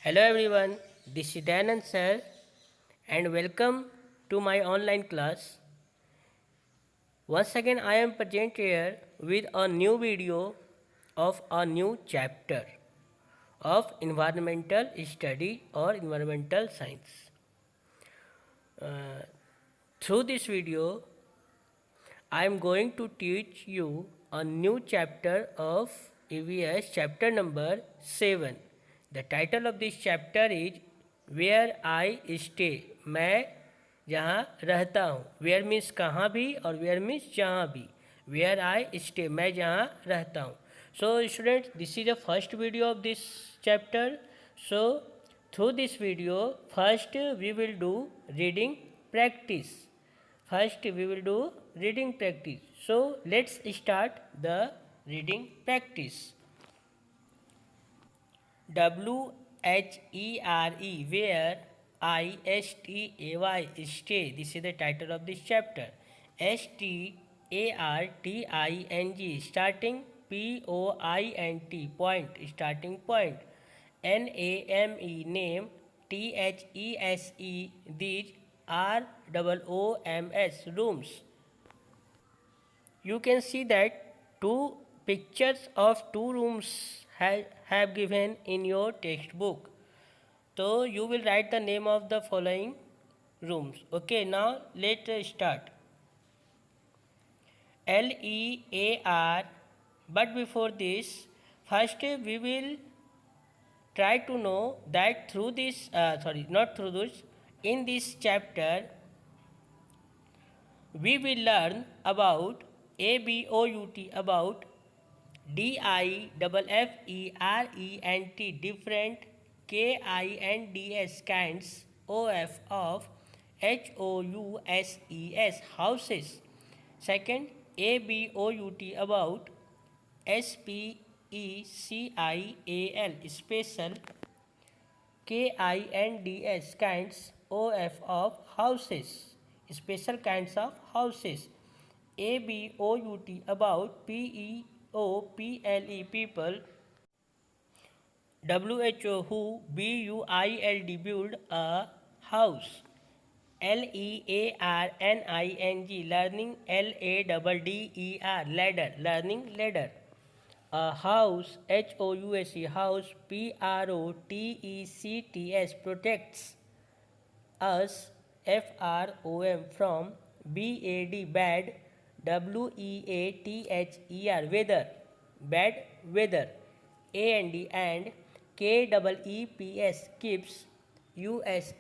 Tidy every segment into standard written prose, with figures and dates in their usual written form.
Hello everyone, this is Dayanand sir and welcome to my online class. Once again I am present here with a new video of a new chapter of environmental study or environmental science. Through this video I am going to teach you a new chapter of EVS chapter number 7. The title of this chapter is Where I Stay. मैं जहाँ रहता हूँ. Where means कहाँ भी और where means जहाँ भी. Where I stay. मैं जहाँ रहता हूँ. So students, this is the first video of this chapter. So through this video, first we will do reading practice. First we will do reading practice. So let's start the reading practice. WHERE, where ISTAY, stay. This is the title of this chapter. STARTING, starting. POINT, point, starting point. NAME, name. THESE, these. ROOMS, rooms. You can see that two pictures of two rooms have given in your textbook. So you will write the name of the following rooms. Okay, now let's start. LEAR. But before this, first we will try to know that through this, in this chapter, we will learn about ABOUT, about DIFFERENT, different. KINDS, kinds. of HOUSES, houses. Second, ABOUT, about SPECIAL, special. KINDS, kinds. of houses, special kinds of houses. ABOUT, about PEOPLE, people. WHO, BUILD, build a house. LEARNING, learning. LADDER, ladder, learning ladder. A house. HOUSE, house. PROTECTS, protects us. FROM, from. BAD, bad. WEATHER, weather, bad weather. AND, and. KEEPS, keeps. US,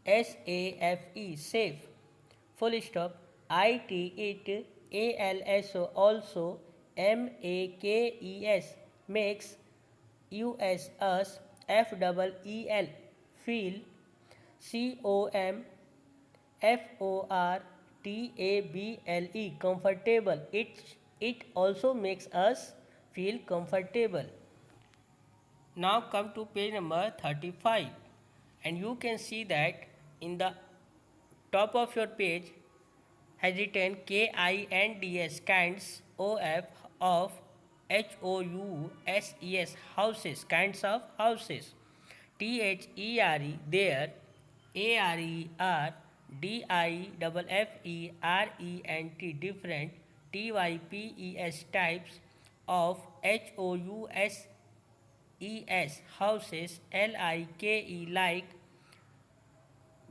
SAFE, safe. Full stop. IT, it. ALSO, also. MAKES, makes. US, FEEL, feel. COMFORTABLE, comfortable. It also makes us feel comfortable. Now come to page number 35 and you can see that in the top of your page has written KINDS, kinds. of HOUSES, houses, kinds of houses. THERE, there. ARER, DIFFERENT, different. TYPES, types. of HOUSES, houses. LIKE, like.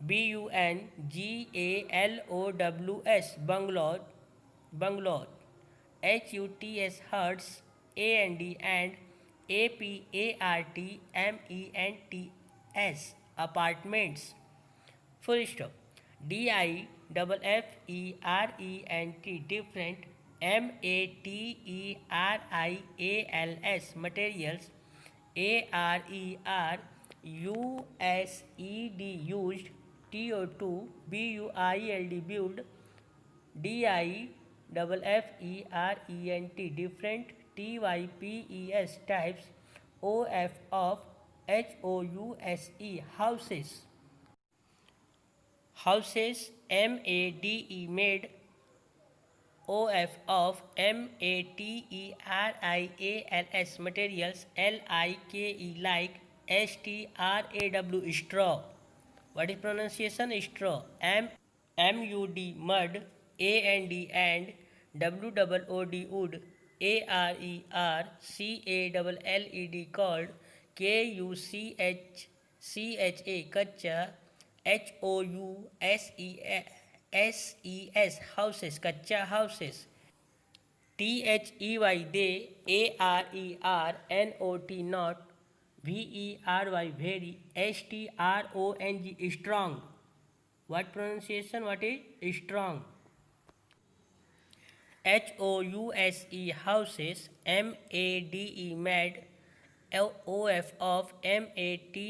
BUNGALOWS, bungalow. HUTS, huts. AND, and. APARTMENTS, apartments. Full stop. DIFFERENT, different. MATERIALS, materials. ARER, USED, used. TO2, BUILD, build. DIFFERENT, different. TYPES, types. OF, HOUSE, houses. Houses. MADE, made. of materials. LIKE, like. S-T-R-A-W, straw. What is pronunciation? Straw. M-U-D, mud. A-N-D, and. W-O-O-D, wood. A-R-E-R-C-A-L-L-E-D, called. K-U-C-H-C-H-A, kaccha. H-O-U-S-E-S, houses, kaccha houses. T-H-E-Y, they. A-R-E-R-N-O-T, not. V-E-R-Y, very. S-T-R-O-N-G, strong. What pronunciation? What is strong? H-O-U-S-E, houses. M-A-D-E, mad. O-F of. M-A-T-E-R-I-A-L-S,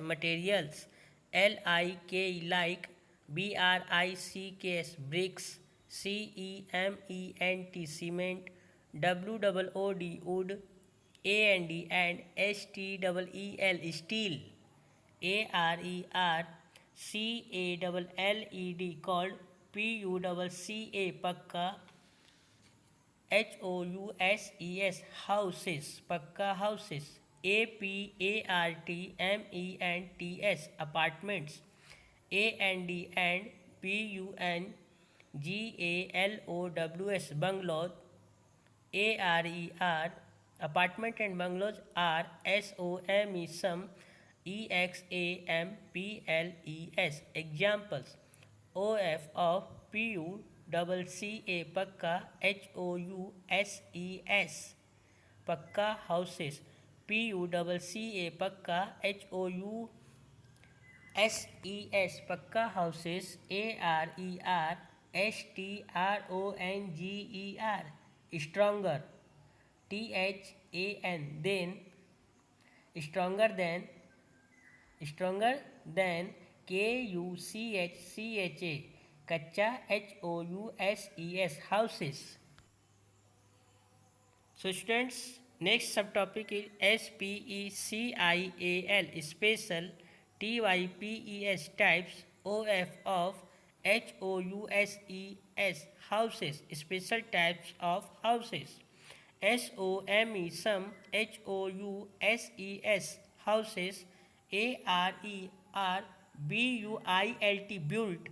materials. L-I-K, like. B-R-I-C-K-S, bricks. C-E-M-E-N-T, cement. W-O-O-D, wood. A-N-D, and. S-T-E-E-L, steel. A-R-E-R-C-A-L-L-E-D, called. P-U-C-C-A, pakka. H-O-U-S-E-S, houses, pakka houses. A-P-A-R-T-M-E-N-T-S, apartments. A-N-D, and. B-U-N-G-A-L-O-W-S, bungalows. A-R-E-R, apartment and bungalows are. S-O-M-E, some. E-X-A-M-P-L-E-S, examples. O-F of. P-U-C-C-A, pakka. H-O-U-S-E-S, pakka houses. P-U-C-C-A, pakka. H-O-U-S-E-S, pakka houses. A-R-E-R-S-T-R-O-N-G-E-R, stronger. T-H-A-N, then. Stronger than. Stronger than. K-U-C-H-C-H-A, kaccha. H-O-U-S-E-S, houses. So students, next subtopic is S-P-E-C-I-A-L, special. T-Y-P-E-S, types. O-F of. H-O-U-S-E-S, houses, special types of houses. S-O-M-E, some. H-O-U-S-E-S, houses. A-R-E-R-B-U-I-L-T, built.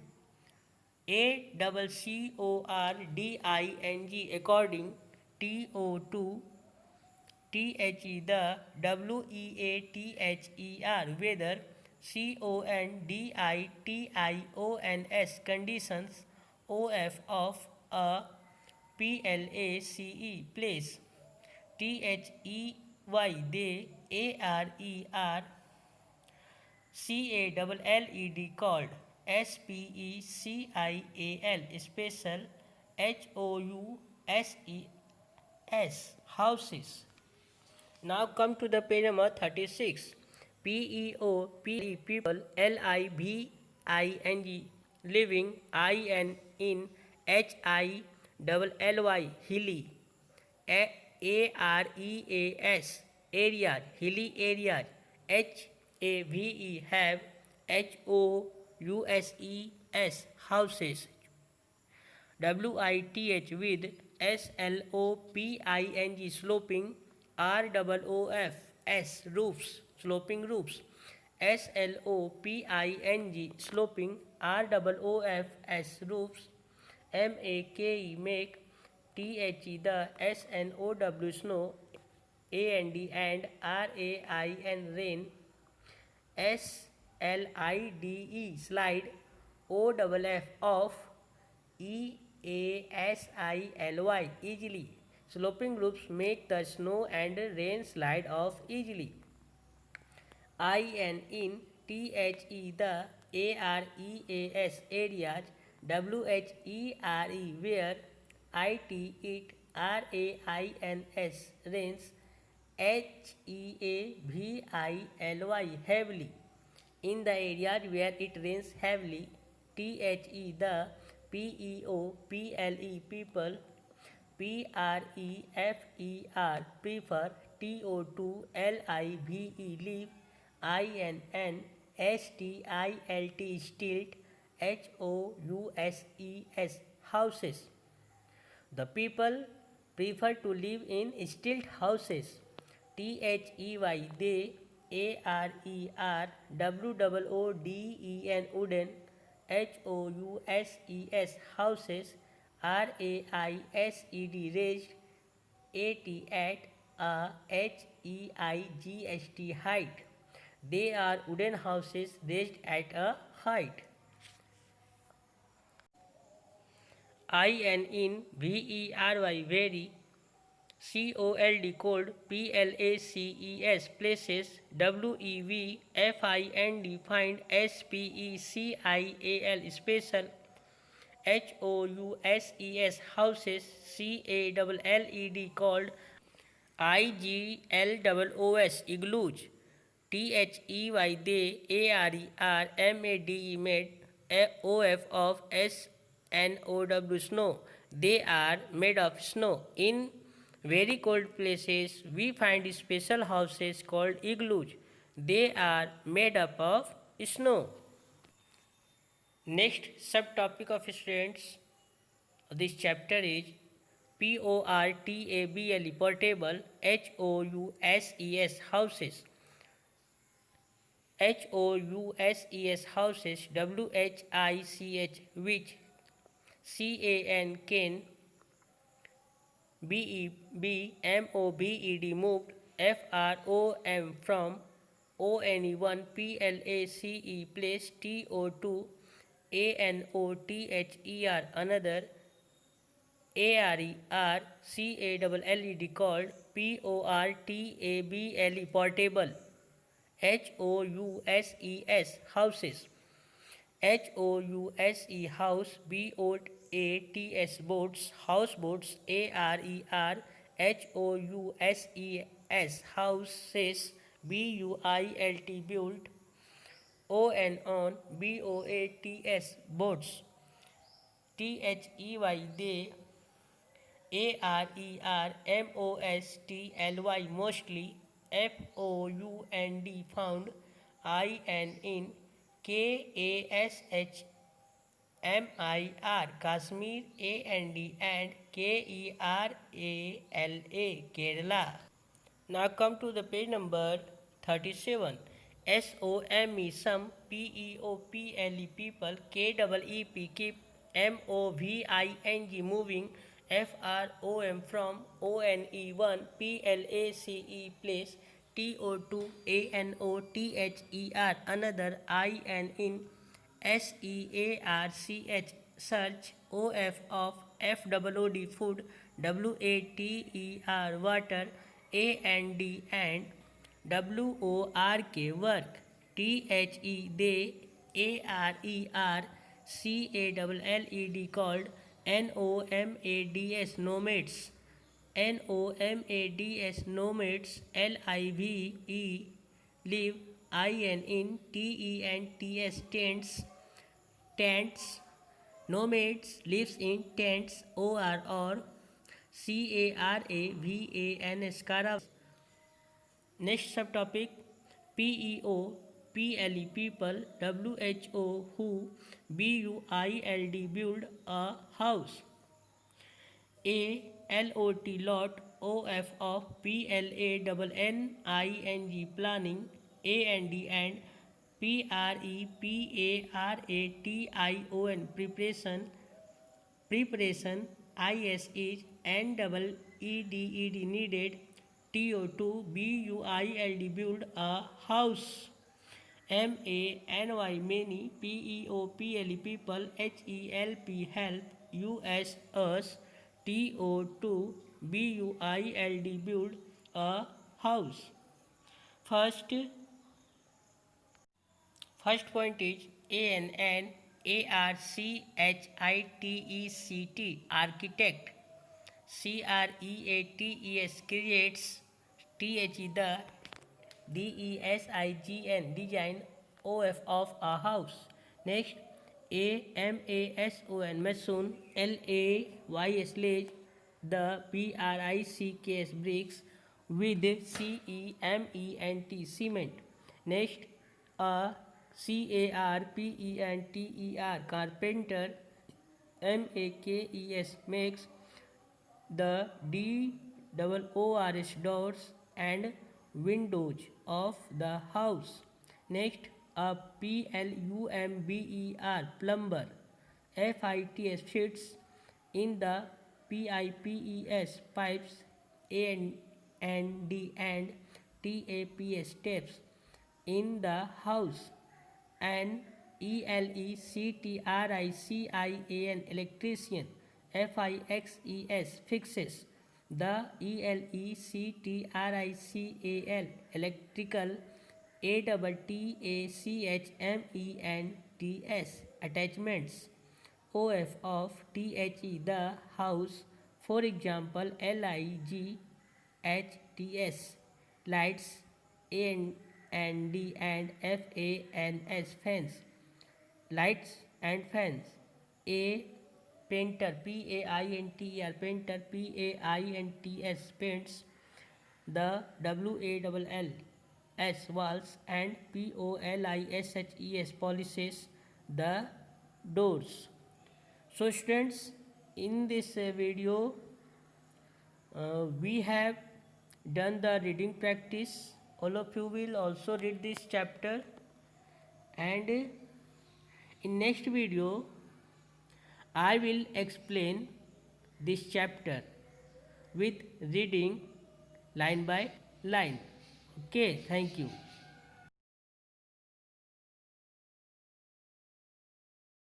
A-C-C-O-R-D-I-N-G, according. T-O-2, T-H-E, the. W-E-A-T-H-E-R, weather. C-O-N-D-I-T-I-O-N-S, conditions. O-F of. A P-L-A-C-E, place. T-H-E-Y, they. A-R-E-R-C-A-L-L-E-D, called. S-P-E-C-I-A-L, special. H-O-U-S-E-S, houses. Now come to the page number 36. P-E-O-P-L-E, people. L-I-V-I-N-G, living. I-N, in. H-I-L-L-Y, hilly. A-R-E-A-S, areas, hilly areas. H-A-V-E, have. H-O-U-S-E-S, houses. W-I-T-H, with. S-L-O-P-I-N-G, sloping. R-O-O-F-S, roofs, sloping roofs. S-L-O-P-I-N-G, sloping. R-O-O-F-S, roofs. M-A-K-E, make. T-H-E, the. S-N-O-W, snow. A-N-D, and. R-A-I-N, rain. S-L-I-D-E, slide. O-F-F, of. E-A-S-I-L-Y, easily. Sloping roofs make the snow and rain slide off easily. I-N, in. T-H-E, the. A-R-E-A-S, areas. W-H-E-R-E, where. I-T, it. R-A-I-N-S, rains. H-E-A-V-I-L-Y, heavily. In the areas where it rains heavily. T-H-E, the. P-E-O-P-L-E, people. P-R-E-F-E-R, prefer. T-O-2-L-I-V-E, leave. I-N-N, S-T-I-L-T, stilt. H-O-U-S-E-S, houses. The people prefer to live in stilt houses. THEY they, ARERWOODEN wooden, HOUSES houses, RAISED raised, HEIGST height. They are wooden houses raised at a height. I and in VERY very, COLD cold, PLACES places, WEVFIND find, SPECIAL special, HOUSES houses, CALLED called, IGLOOS igloos, THEY they, ARERMADE made, OF of SNOW snow. They are made of snow. In very cold places we find special houses called igloos. They are made up of snow. Next subtopic of students of this chapter is PORTABLE portable, HOUSES houses, HOUSES houses, WHICH which, CAN BEB moved, FROM from, ONE PLACE place, TO2 ANOTHER another, ARERCALLED called, PORTABLE portable, HOUSES houses, HOUSE house, BOATS boats, houseboats, ARERHOUSES houses, BUILT built, on BOATS boats, THEY they, ARERMOSTLY mostly, FOUND found, I and in, KASHMIR Kashmir, and KERALA Kerala. Now come to the page number 37. SOME some, PEOPLE people, KEEP keep, MOVING moving, FROM from, ONE PLACE place, TO2 ANOTHER another, I and in, SEARCH search, OF of, FWOOD food, WATER water, AND and, WORK work, THE they, ARERCALLED called, NOMADS nomads, NOMADS nomads, LIVE live, IN in, TENTS tents, nomads lives in tents, or CARAVANS caravans. Next subtopic, PEOPLE people, WHO who, BUILD build a house, ALOT lot, OF of, PLANNING planning, and, PREPARATION preparation, IS is, NEED needed, TO2 BUILD build a house, MANY many, PEOPLE people, HELP help, US TO2 BUILD build a house. First point is ANN ARCHITECT architect, CREATES creates, THE the, DESIGN design, OF of a house. Next, AMASON mason, LAY sledge, the BRICKS bricks, with CEMENT cement. Next, a CARPENTER carpenter, MAKES makes, the DOORS doors, and windows of the house. Next, a plumber, plumber, fits fits in the pipes, pipes, and D and taps, taps in the house. And electrician, electrician, fixes, fixes. The electrical, electrical, attachments, attachments, of the house. For example, lights, lights, and D and fans, fans, lights and fans. A painter, painter, painter, paints, paints. The walls, walls, and polishes the doors. So students, in this video we have done the reading practice. All of you will also read this chapter, and in next video I will explain this chapter with reading line by line. Okay, thank you.